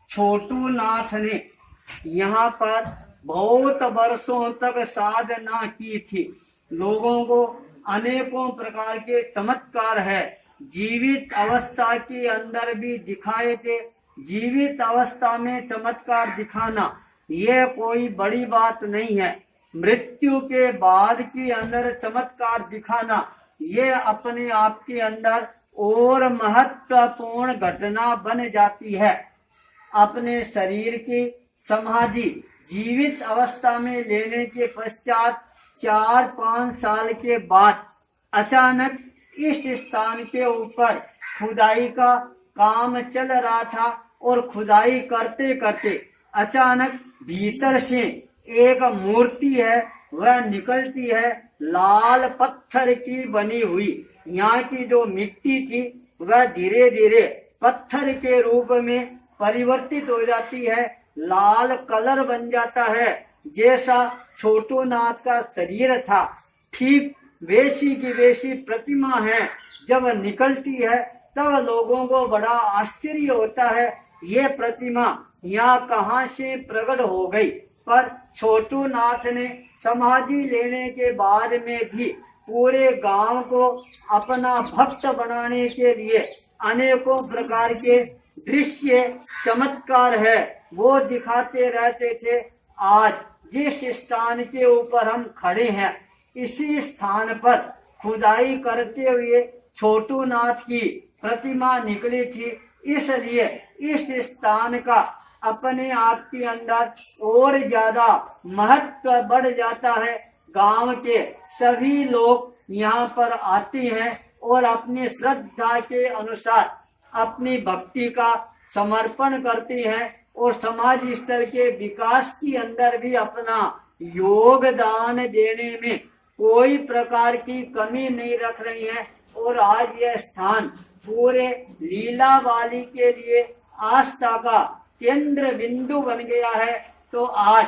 छोटू नाथ ने यहाँ पर बहुत वर्षों तक साधना की थी। लोगों को अनेकों प्रकार के चमत्कार है जीवित अवस्था के अंदर भी दिखाए थे। जीवित अवस्था में चमत्कार दिखाना यह कोई बड़ी बात नहीं है। मृत्यु के बाद के अंदर चमत्कार दिखाना यह अपने आप के अंदर और महत्वपूर्ण घटना बन जाती है। अपने शरीर की समाधि जीवित अवस्था में लेने के पश्चात 4-5 साल के बाद अचानक इस स्थान के ऊपर खुदाई का काम चल रहा था और खुदाई करते करते अचानक भीतर से एक मूर्ति है वह निकलती है, लाल पत्थर की बनी हुई। यहाँ की जो मिट्टी थी वह धीरे धीरे पत्थर के रूप में परिवर्तित हो जाती है, लाल कलर बन जाता है। जैसा छोटू नाथ का शरीर था ठीक वैसी की वैसी प्रतिमा है। जब निकलती है तब लोगों को बड़ा आश्चर्य होता है, ये प्रतिमा यहाँ कहाँ से प्रकट हो गई। पर छोटू नाथ ने समाधि लेने के बाद में भी पूरे गांव को अपना भक्त बनाने के लिए अनेकों प्रकार के दृश्य चमत्कार है वो दिखाते रहते थे। आज जिस स्थान के ऊपर हम खड़े हैं इसी स्थान पर खुदाई करते हुए छोटू नाथ की प्रतिमा निकली थी, इसलिए इस स्थान का अपने आप के अंदर और ज्यादा महत्व बढ़ जाता है। गांव के सभी लोग यहाँ पर आते हैं और अपनी श्रद्धा के अनुसार अपनी भक्ति का समर्पण करते हैं और समाज स्थल के विकास के अंदर भी अपना योगदान देने में कोई प्रकार की कमी नहीं रख रही हैं। और आज यह स्थान पूरे लीला वाली के लिए आस्था का केंद्र बिंदु बन गया है। तो आज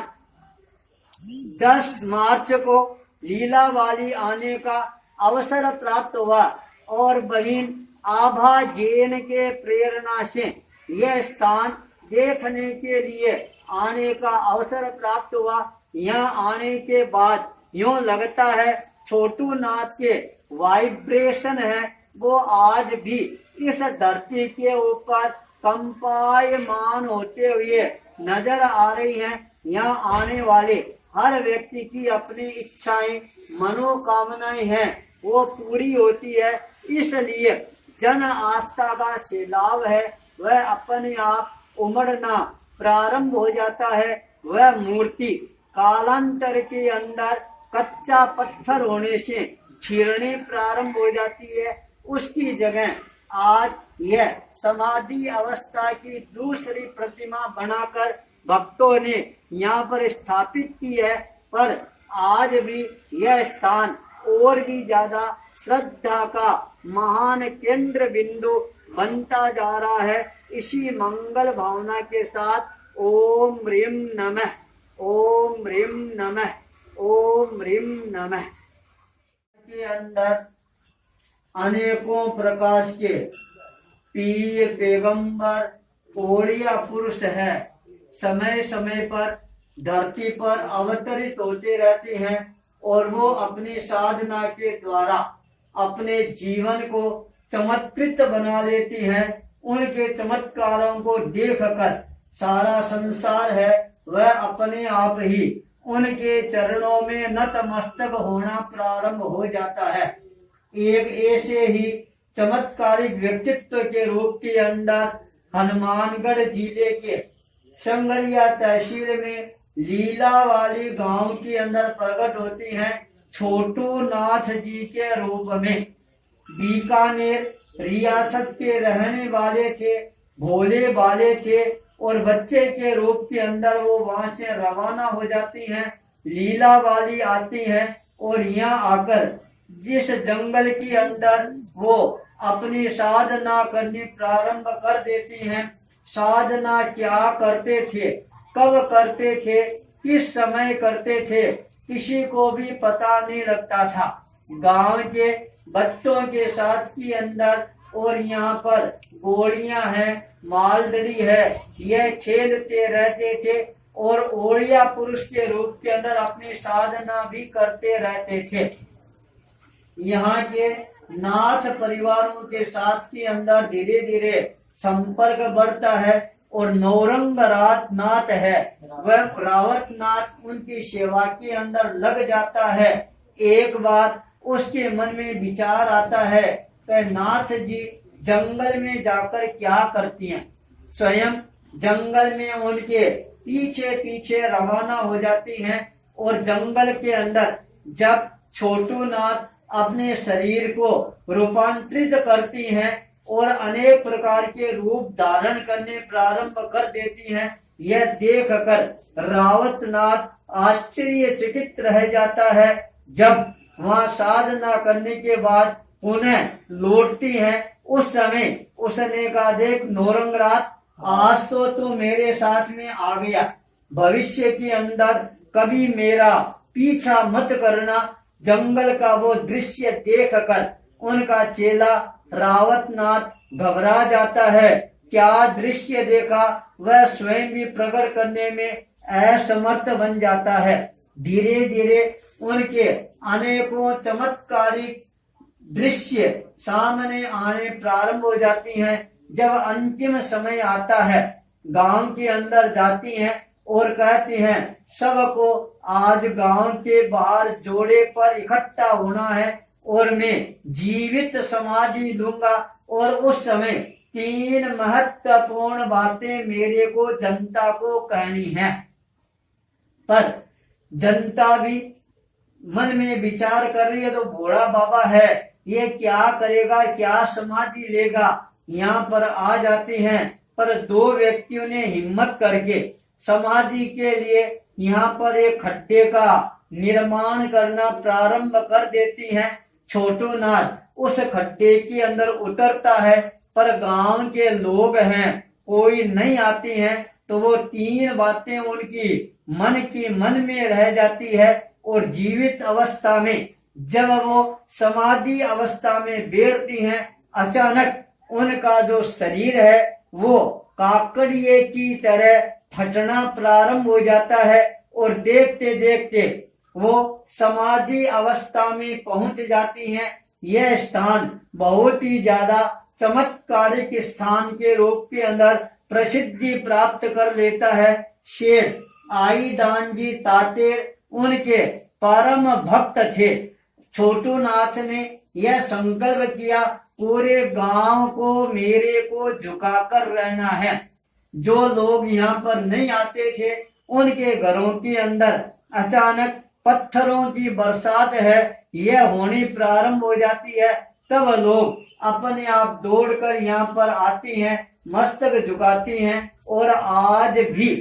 10 मार्च को लीला वाली आने का अवसर प्राप्त हुआ और बहन आभा जैन के प्रेरणा से यह स्थान देखने के लिए आने का अवसर प्राप्त हुआ। यहाँ आने के बाद यूं लगता है छोटू नाथ के वाइब्रेशन है वो आज भी इस धरती के ऊपर कंपायमान होते हुए नजर आ रही हैं। यहाँ आने वाले हर व्यक्ति की अपनी इच्छाएं मनोकामनाएं हैं वो पूरी होती है, इसलिए जन आस्था का सैलाब है वह अपने आप उमड़ना प्रारंभ हो जाता है। वह मूर्ति कालांतर के अंदर कच्चा पत्थर होने से छीरनी प्रारंभ हो जाती है, उसकी जगह आज यह समाधि अवस्था की दूसरी प्रतिमा बनाकर भक्तों ने यहाँ पर स्थापित की है। पर आज भी यह स्थान और भी ज्यादा श्रद्धा का महान केंद्र बिंदु बनता जा रहा है। इसी मंगल भावना के साथ ओम ह्रीं नमः, ओम ह्रीं नमः, ओम ह्रीं नमः के अंदर अनेकों प्रकार के पीर पैगंबर ओड़िया पुरुष है, समय समय पर धरती पर अवतरित होते रहते हैं और वो अपनी साधना के द्वारा अपने जीवन को चमत्कृत बना लेती हैं। उनके चमत्कारों को देखकर सारा संसार है वह अपने आप ही उनके चरणों में नतमस्तक होना प्रारंभ हो जाता है। एक ऐसे ही चमत्कारिक व्यक्तित्व के रूप के अंदर हनुमानगढ़ जिले के संगरिया तहसील में लीला वाली गांव के अंदर प्रकट होती हैं छोटू नाथ जी के रूप में। बीकानेर रियासत के रहने वाले थे, भोले वाले थे और बच्चे के रूप के अंदर वो वहां से रवाना हो जाती हैं। लीला वाली आती हैं और यहाँ आकर जिस जंगल के अंदर वो अपनी साधना करनी प्रारंभ कर देती हैं। साधना क्या करते थे, कब करते थे, किस समय करते थे, किसी को भी पता नहीं लगता था। गांव के बच्चों के साथ के अंदर और यहाँ पर गोलियां हैं, मालदड़ी है, यह खेलते रहते थे और ओड़िया पुरुष के रूप के अंदर अपनी साधना भी करते रहते थे। यहाँ के नाथ परिवारों के साथ के अंदर धीरे धीरे संपर्क बढ़ता है और नौरंग रात नाथ है वह रावत नाथ उनकी सेवा के अंदर लग जाता है। एक बार उसके मन में विचार आता है कि नाथ जी जंगल में जाकर क्या करती हैं। स्वयं जंगल में उनके पीछे पीछे रवाना हो जाती हैं और जंगल के अंदर जब छोटू नाथ अपने शरीर को रूपांतरित करती हैं और अनेक प्रकार के रूप धारण करने प्रारंभ कर देती हैं, यह देखकर रावतनाथ आश्चर्यचकित रह जाता है। जब वहां साधना करने के बाद पुनः लौटती हैं, उस समय उसने कहा, देख नौरंगरात, आज तो तू मेरे साथ में आ गया, भविष्य के अंदर कभी मेरा पीछा मत करना। जंगल का वो दृश्य देखकर उनका चेला रावतनाथ घबरा जाता है। क्या दृश्य देखा वह स्वयं भी प्रकट करने में असमर्थ बन जाता है। धीरे धीरे उनके अनेकों चमत्कारिक दृश्य सामने आने प्रारंभ हो जाती हैं। जब अंतिम समय आता है, गांव के अंदर जाती हैं और कहती हैं, सबको आज गांव के बाहर जोड़े पर इकट्ठा होना है और मैं जीवित समाधि लूंगा और उस समय 3 महत्वपूर्ण बातें मेरे को जनता को कहनी है। पर जनता भी मन में विचार कर रही है, तो बूढ़ा बाबा है, ये क्या करेगा, क्या समाधि लेगा। यहाँ पर आ जाती हैं, पर 2 व्यक्तियों ने हिम्मत करके समाधि के लिए यहाँ पर एक खड्डे का निर्माण करना प्रारंभ कर देती हैं। छोटू नाथ उस खड्डे के अंदर उतरता है, पर गांव के लोग हैं, कोई नहीं आती हैं, तो वो 3 बातें उनकी मन में रह जाती है। और जीवित अवस्था में जब वो समाधि अवस्था में बैठती हैं, अचानक उनका जो शरीर है वो काकड़िए की तरह फटना प्रारंभ हो जाता है और देखते देखते वो समाधि अवस्था में पहुंच जाती हैं। यह स्थान बहुत ही ज्यादा चमत्कारिक स्थान के रूप के अंदर प्रसिद्धि प्राप्त कर लेता है। शेर आईदान जी तातेर उनके परम भक्त थे। छोटू नाथ ने यह संकल्प किया, पूरे गांव को मेरे को झुकाकर रहना है। जो लोग यहाँ पर नहीं आते थे, उनके घरों के अंदर अचानक पत्थरों की बरसात है, यह होनी प्रारंभ हो जाती है। तब लोग अपने आप दौड़कर यहाँ पर आती हैं, मस्तक झुकाती हैं। और आज भी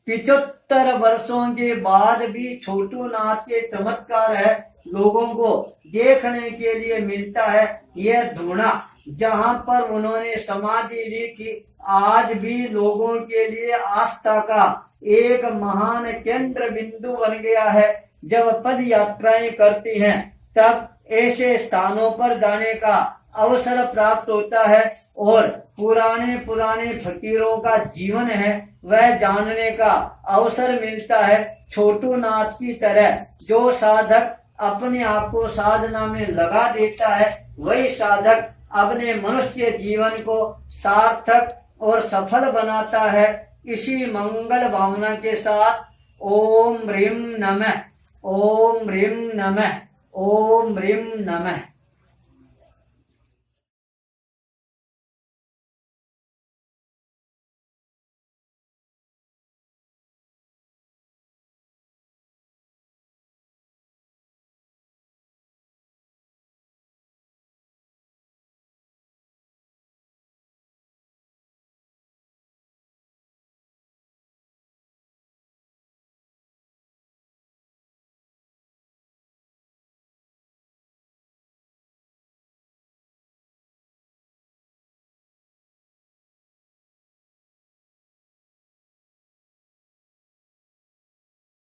75 वर्षों के बाद भी छोटू नाथ के चमत्कार है, लोगों को देखने के लिए मिलता है। यह धूना जहाँ पर उन्होंने समाधि ली थी, आज भी लोगों के लिए आस्था का एक महान केंद्र बिंदु बन गया है। जब पद यात्राएं करती हैं, तब ऐसे स्थानों पर जाने का अवसर प्राप्त होता है और पुराने फकीरों का जीवन है वह जानने का अवसर मिलता है। छोटू नाथ की तरह जो साधक अपने आप को साधना में लगा देता है, वही साधक अपने मनुष्य जीवन को सार्थक और सफल बनाता है। इसी मंगल भावना के साथ ओम ह्रीं नमः, ओम ह्रीं नमः, ओम ह्रीं नमः।